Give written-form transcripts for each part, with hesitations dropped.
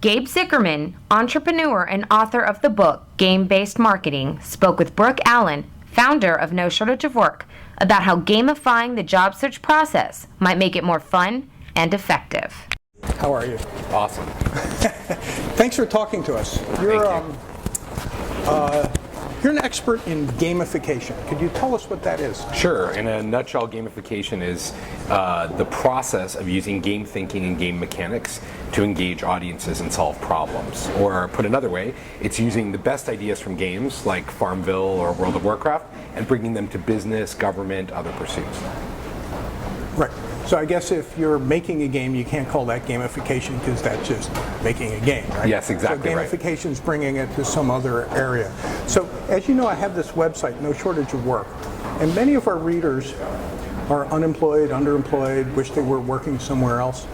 Gabe Zichermann, entrepreneur and author of the book Game-Based Marketing, spoke with Brooke Allen, founder of No Shortage of Work, about how gamifying the job search process might make it more fun and effective. How are you? Awesome. Thanks for talking to us. You're an expert in gamification. Could you tell us what that is? Sure. In a nutshell, gamification is the process of using game thinking and game mechanics to engage audiences and solve problems. Or put another way, it's using the best ideas from games like Farmville or World of Warcraft and bringing them to business, government, other pursuits. Right. So I guess if you're making a game, you can't call that gamification because that's just making a game, right? Yes, exactly. So gamification's bringing it to some other area. So as you know, I have this website, No Shortage of Work, and many of our readers are unemployed, underemployed, wish they were working somewhere else.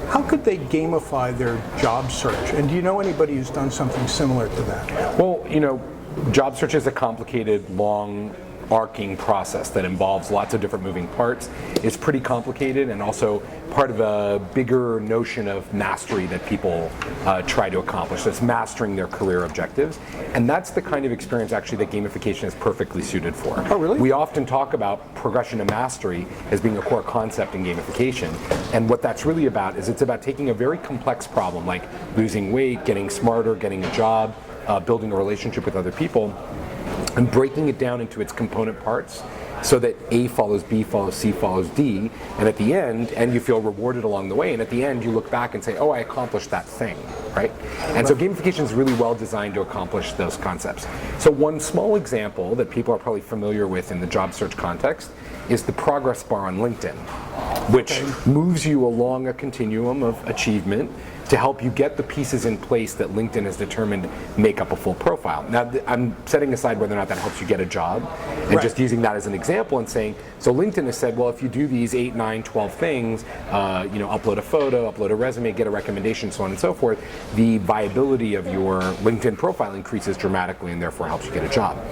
How could they gamify their job search? And do you know anybody who's done something similar to that? Well, job search is a complicated, long, arcing process that involves lots of different moving parts. It's pretty complicated and also part of a bigger notion of mastery that people try to accomplish. That's mastering their career objectives. And that's the kind of experience actually that gamification is perfectly suited for. Oh, really? We often talk about progression to mastery as being a core concept in gamification. And what that's really about is it's about taking a very complex problem like losing weight, getting smarter, getting a job, building a relationship with other people, and breaking it down into its component parts so that A follows B follows C follows D, and at the end, and you feel rewarded along the way, and at the end you look back and say, oh, I accomplished that thing, right? And so gamification is really well designed to accomplish those concepts. So one small example that people are probably familiar with in the job search context is the progress bar on LinkedIn, which moves you along a continuum of achievement to help you get the pieces in place that LinkedIn has determined make up a full profile. Now, I'm setting aside whether or not that helps you get a job, and just using that as an example and saying, so LinkedIn has said, well, if you do these 8, 9, 12 things, upload a photo, upload a resume, get a recommendation, so on and so forth, the viability of your LinkedIn profile increases dramatically and therefore helps you get a job.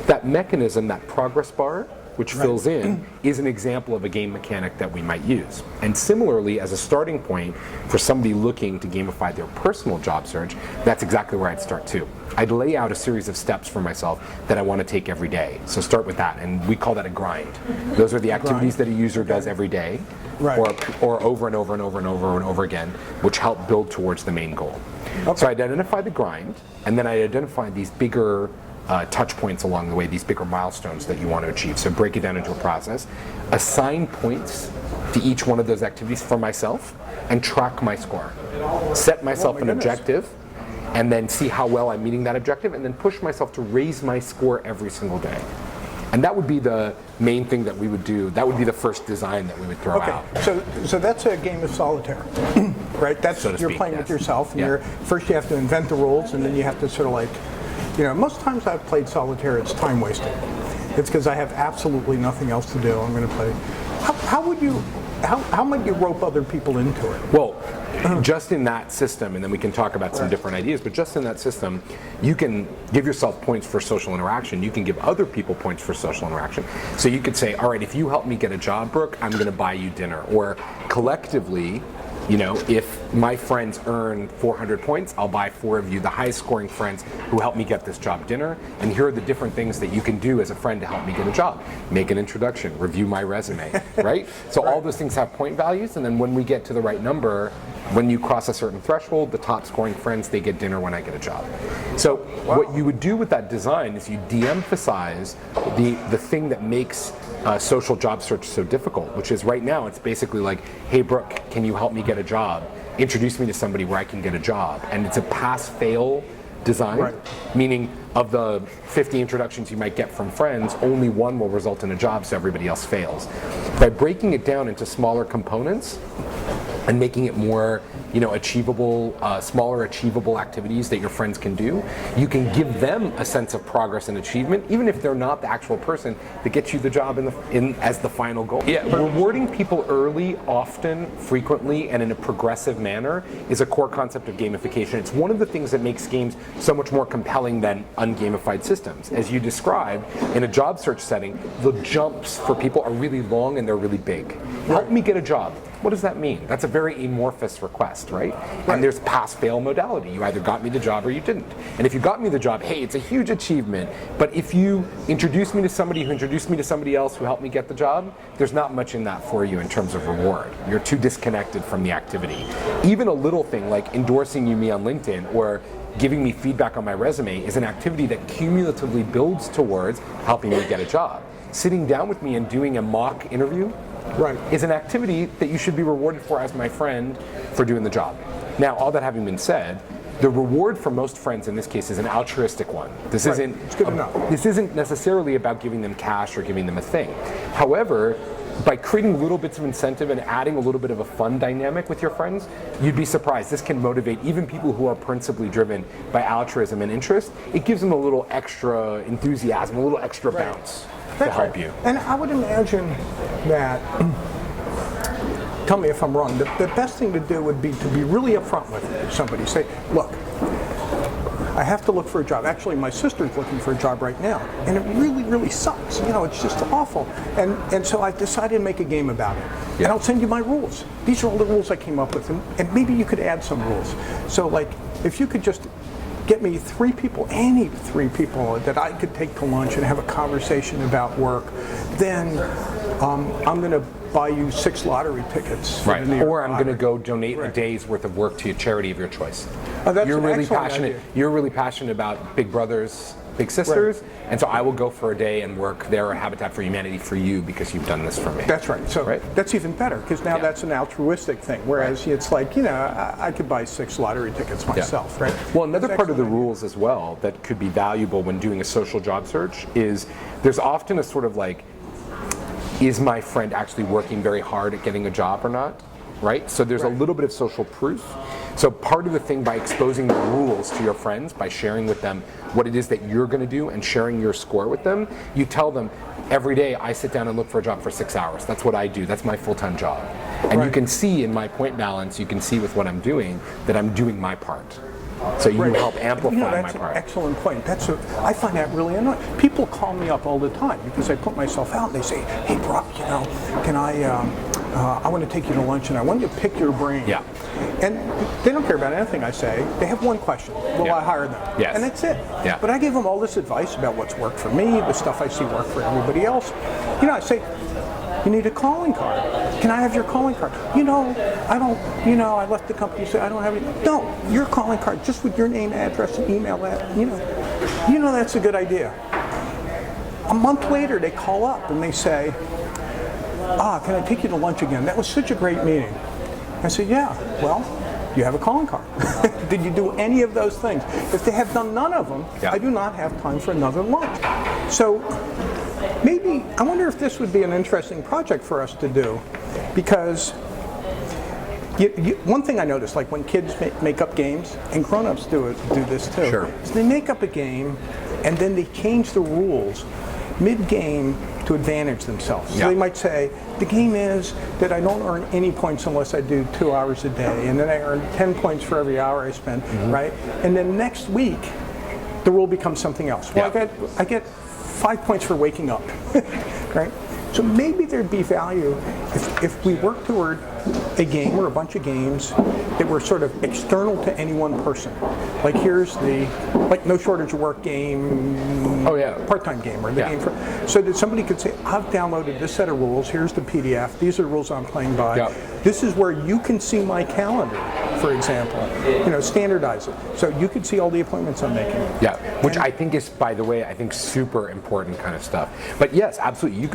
That mechanism, that progress bar, which fills in, is an example of a game mechanic that we might use. And similarly, as a starting point for somebody looking to gamify their personal job search, that's exactly where I'd start too. I'd lay out a series of steps for myself that I want to take every day. So start with that, and we call that a grind. Those are the activities that a user does every day, or over and over and over and over and over again, which help build towards the main goal. So I'd identify the grind, and then I'd identify these bigger touch points along the way, these bigger milestones that you want to achieve. So break it down into a process, assign points to each one of those activities for myself, and track my score. Set myself an objective, and then see how well I'm meeting that objective, and then push myself to raise my score every single day. And that would be the main thing that we would do. That would be the first design that we would throw out. So that's a game of solitaire, right? That's so you're playing with yourself, and first you have to invent the rules, and then you have to sort of like, most times I've played solitaire, it's time wasting. It's because I have absolutely nothing else to do. I'm going to play. How might you rope other people into it? Well, just in that system, and then we can talk about some different ideas, but just in that system, you can give yourself points for social interaction. You can give other people points for social interaction. So you could say, all right, if you help me get a job, Brooke, I'm going to buy you dinner. Or collectively, if my friends earn 400 points, I'll buy 4 of you, the highest scoring friends who help me get this job dinner. And here are the different things that you can do as a friend to help me get a job. Make an introduction, review my resume, right? So all those things have point values, and then when we get to the right number, when you cross a certain threshold, the top scoring friends, they get dinner when I get a job. So what you would do with that design is you de-emphasize the thing that makes social job search so difficult, which is right now it's basically like, hey Brooke, can you help me get a job? Introduce me to somebody where I can get a job. And it's a pass-fail design, meaning of the 50 introductions you might get from friends, only one will result in a job, so everybody else fails. By breaking it down into smaller components and making it more achievable, smaller achievable activities that your friends can do, you can give them a sense of progress and achievement, even if they're not the actual person that gets you the job as the final goal. Yeah, rewarding people early, often, frequently, and in a progressive manner is a core concept of gamification. It's one of the things that makes games so much more compelling than ungamified systems. As you described, in a job search setting, the jumps for people are really long and they're really big. Help me get a job. What does that mean? That's a very amorphous request, right? And there's pass-fail modality. You either got me the job or you didn't. And if you got me the job, hey, it's a huge achievement. But if you introduce me to somebody who introduced me to somebody else who helped me get the job, there's not much in that for you in terms of reward. You're too disconnected from the activity. Even a little thing like endorsing me on LinkedIn or giving me feedback on my resume is an activity that cumulatively builds towards helping me get a job. Sitting down with me and doing a mock interview is an activity that you should be rewarded for as my friend for doing the job. Now, all that having been said, the reward for most friends in this case is an altruistic one. This isn't necessarily about giving them cash or giving them a thing. However, by creating little bits of incentive and adding a little bit of a fun dynamic with your friends, you'd be surprised. This can motivate even people who are principally driven by altruism and interest. It gives them a little extra enthusiasm, a little extra bounce to help you. And I would imagine that, tell me if I'm wrong, the best thing to do would be to be really upfront with somebody. Say, look, I have to look for a job. Actually, my sister's looking for a job right now, and it really, really sucks. You know, it's just awful. And so I decided to make a game about it. And I'll send you my rules. These are all the rules I came up with, and maybe you could add some rules. So, like, if you could just get me 3 people, any 3 people that I could take to lunch and have a conversation about work, then I'm going to buy you 6 lottery tickets. Right. Or I'm going to go donate a day's worth of work to a charity of your choice. Oh, that's you're an really excellent passionate. idea. You're really passionate about Big Brothers, Big Sisters, and so I will go for a day and work there at Habitat for Humanity for you because you've done this for me. That's right. So that's even better because now that's an altruistic thing. Whereas it's like, you know, I could buy 6 lottery tickets myself, right? Well, another part of the rules as well that could be valuable when doing a social job search is there's often a sort of like, is my friend actually working very hard at getting a job or not? Right? So there's a little bit of social proof. So part of the thing by exposing the rules to your friends, by sharing with them what it is that you're going to do and sharing your score with them, you tell them, every day I sit down and look for a job for 6 hours. That's what I do. That's my full-time job. And you can see in my point balance, you can see with what I'm doing, that I'm doing my part. So you help amplify my part. That's an excellent point. I find that really annoying. People call me up all the time because I put myself out and they say, hey, Brooke, you know, can I want to take you to lunch and I want you to pick your brain. Yeah. And they don't care about anything I say. They have one question. Will I hire them? Yes. And that's it. Yeah. But I give them all this advice about what's worked for me, the stuff I see work for everybody else. You know, I say, you need a calling card. Can I have your calling card? You know, I don't, you know, I left the company, so I don't have any. No, your calling card, just with your name, address, and email, you know that's a good idea. A month later, they call up and they say, can I take you to lunch again? That was such a great meeting. I said, yeah, well, you have a calling card. Did you do any of those things? If they have done none of them, I do not have time for another lunch. So maybe, I wonder if this would be an interesting project for us to do, because one thing I noticed, like when kids make up games, and grown-ups do this too, is they make up a game and then they change the rules mid-game to advantage themselves. So they might say, the game is that I don't earn any points unless I do 2 hours a day, and then I earn 10 points for every hour I spend, right? And then next week, the rule becomes something else. Well, I get 5 points for waking up, right? So maybe there'd be value if we work toward a game or a bunch of games that were sort of external to any one person. Like here's the No Shortage of Work game, part-time game, or the game for, so that somebody could say, I've downloaded this set of rules, here's the PDF, these are the rules I'm playing by. This is where you can see my calendar, for example. You know, standardize it. So you can see all the appointments I'm making. Yeah, which I think is, by the way, I think super important kind of stuff. But yes, absolutely, you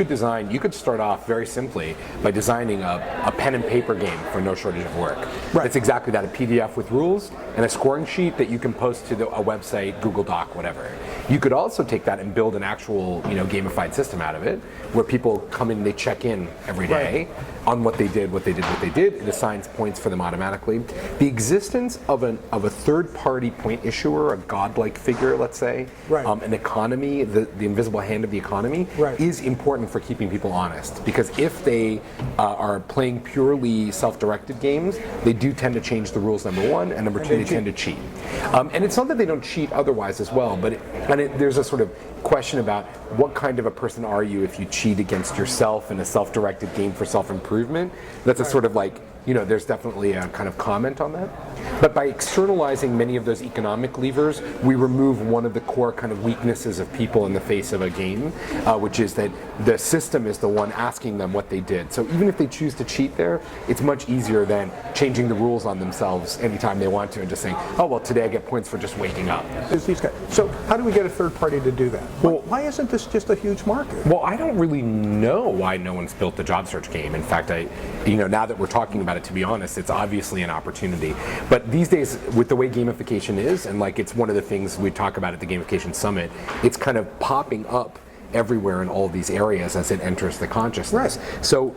could start off very simply by designing a pen and paper game for No Shortage of Work. It's exactly that, a PDF with rules and a scoring sheet that you can post to a website, Google Doc, whatever. You could also take that and build an actual, gamified system out of it, where people come in, they check in every day on what they did. It assigns points for them automatically. The existence of a third-party point issuer, a godlike figure, let's say, an economy, the invisible hand of the economy, is important for keeping people honest. Because if they are playing purely self-directed games, they do tend to change the rules, number one, and number two, they tend to cheat. And it's not that they don't cheat otherwise as well, but there's a sort of question about what kind of a person are you if you cheat against yourself in a self-directed game for self-improvement. That's a sort of like there's definitely a kind of comment on that. But by externalizing many of those economic levers, we remove one of the core kind of weaknesses of people in the face of a game, which is that the system is the one asking them what they did. So even if they choose to cheat there, it's much easier than changing the rules on themselves anytime they want to and just saying, oh, well, today I get points for just waking up. So how do we get a third party to do that? Well, why isn't this just a huge market? Well, I don't really know why no one's built the job search game. In fact, now that we're talking about it, to be honest, it's obviously an opportunity. But these days, with the way gamification is, and it's one of the things we talk about at the Gamification Summit, it's kind of popping up everywhere in all of these areas as it enters the consciousness. Right. So,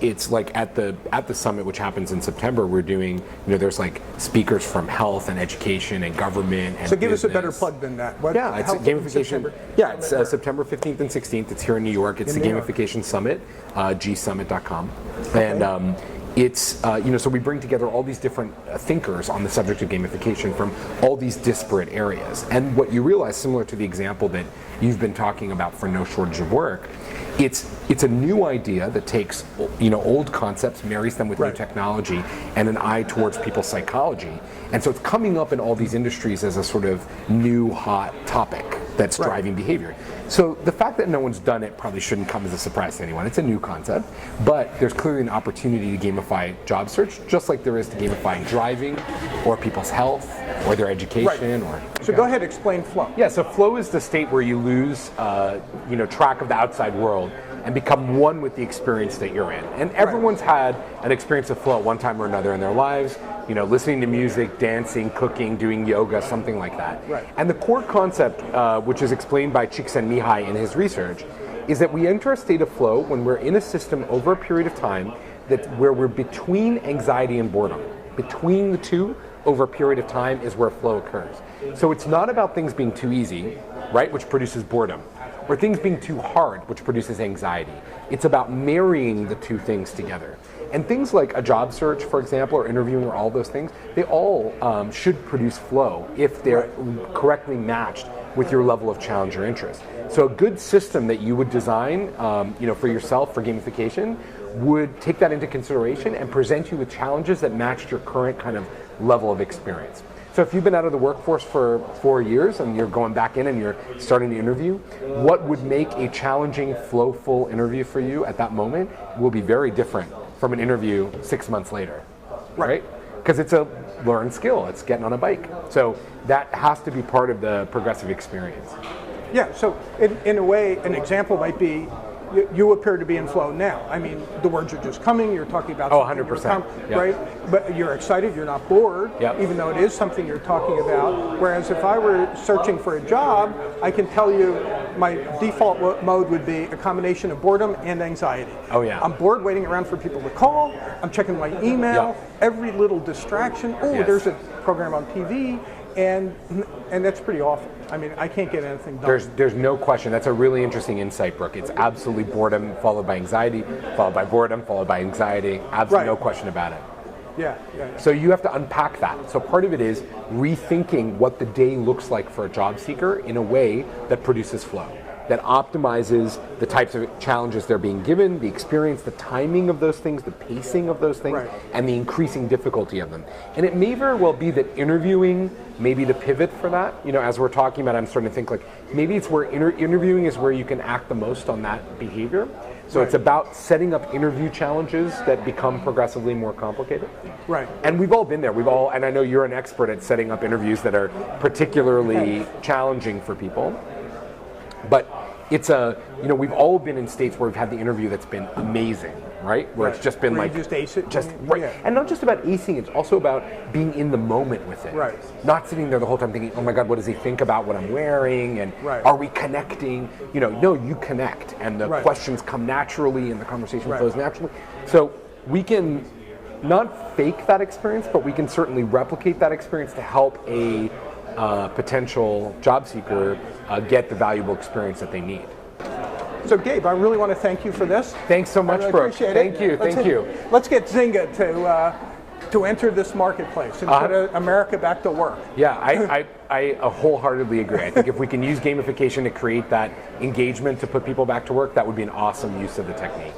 it's like at the summit, which happens in September, we're doing, there's speakers from health and education and government and So give business. us a better plug than that. It's gamification. It's September 15th and 16th. It's here in New York. It's the Gamification Summit, gsummit.com. Okay. And it's, so we bring together all these different thinkers on the subject of gamification from all these disparate areas. And what you realize, similar to the example that you've been talking about for No Shortage of Work, it's a new idea that takes, old concepts, marries them with new technology and an eye towards people's psychology. And so it's coming up in all these industries as a sort of new hot topic that's driving behavior. So the fact that no one's done it probably shouldn't come as a surprise to anyone. It's a new concept, but there's clearly an opportunity to gamify job search, just like there is to gamify driving or people's health or their education. So go ahead, explain flow. Yeah, so flow is the state where you lose track of the outside world and become one with the experience that you're in. And everyone's had an experience of flow at one time or another in their lives, listening to music, dancing, cooking, doing yoga, something like that. Right. And the core concept, which is explained by Csikszentmihalyi in his research, is that we enter a state of flow when we're in a system over a period of time where we're between anxiety and boredom. Between the two, over a period of time, is where flow occurs. So it's not about things being too easy, right, which produces boredom, or things being too hard, which produces anxiety. It's about marrying the two things together. And things like a job search, for example, or interviewing, or all those things, they all should produce flow if they're correctly matched with your level of challenge or interest. So a good system that you would design, for yourself, for gamification, would take that into consideration and present you with challenges that matched your current kind of level of experience. So if you've been out of the workforce for 4 years and you're going back in and you're starting the interview, what would make a challenging, flowful interview for you at that moment will be very different from an interview 6 months later, right? Because it's a learned skill, it's getting on a bike. So that has to be part of the progressive experience. Yeah, so in a way, an example might be, you appear to be in flow now. I mean, the words are just coming, you're talking about something 100%. Right? But you're excited, you're not bored, even though it is something you're talking about. Whereas if I were searching for a job, I can tell you my default mode would be a combination of boredom and anxiety. Oh yeah. I'm bored waiting around for people to call, I'm checking my email, every little distraction, there's a program on TV, and that's pretty awful. I mean, I can't get anything done. There's no question. That's a really interesting insight, Brooke. It's absolutely boredom followed by anxiety, followed by boredom, followed by anxiety. Absolutely no question about it. Yeah. So you have to unpack that. So part of it is rethinking what the day looks like for a job seeker in a way that produces flow, that optimizes the types of challenges they're being given, the experience, the timing of those things, the pacing of those things, and the increasing difficulty of them. And it may very well be that interviewing may be the pivot for that. As we're talking about, I'm starting to think maybe it's where interviewing is where you can act the most on that behavior. So it's about setting up interview challenges that become progressively more complicated. Right. And we've all been there. And I know you're an expert at setting up interviews that are particularly challenging for people. But it's we've all been in states where we've had the interview that's been amazing, right? Where it's just been where you just ace it. And not just about acing, it's also about being in the moment with it. Right. Not sitting there the whole time thinking, oh my God, what does he think about what I'm wearing? And are we connecting? No, you connect. And the questions come naturally and the conversation flows naturally. So we can not fake that experience, but we can certainly replicate that experience to help a potential job seeker get the valuable experience that they need. So Gabe, I really want to thank you for this. Thanks so much, Brooke. Thank you. Let's get Zynga to enter this marketplace and put America back to work. Yeah, I wholeheartedly agree. I think if we can use gamification to create that engagement to put people back to work, that would be an awesome use of the technique.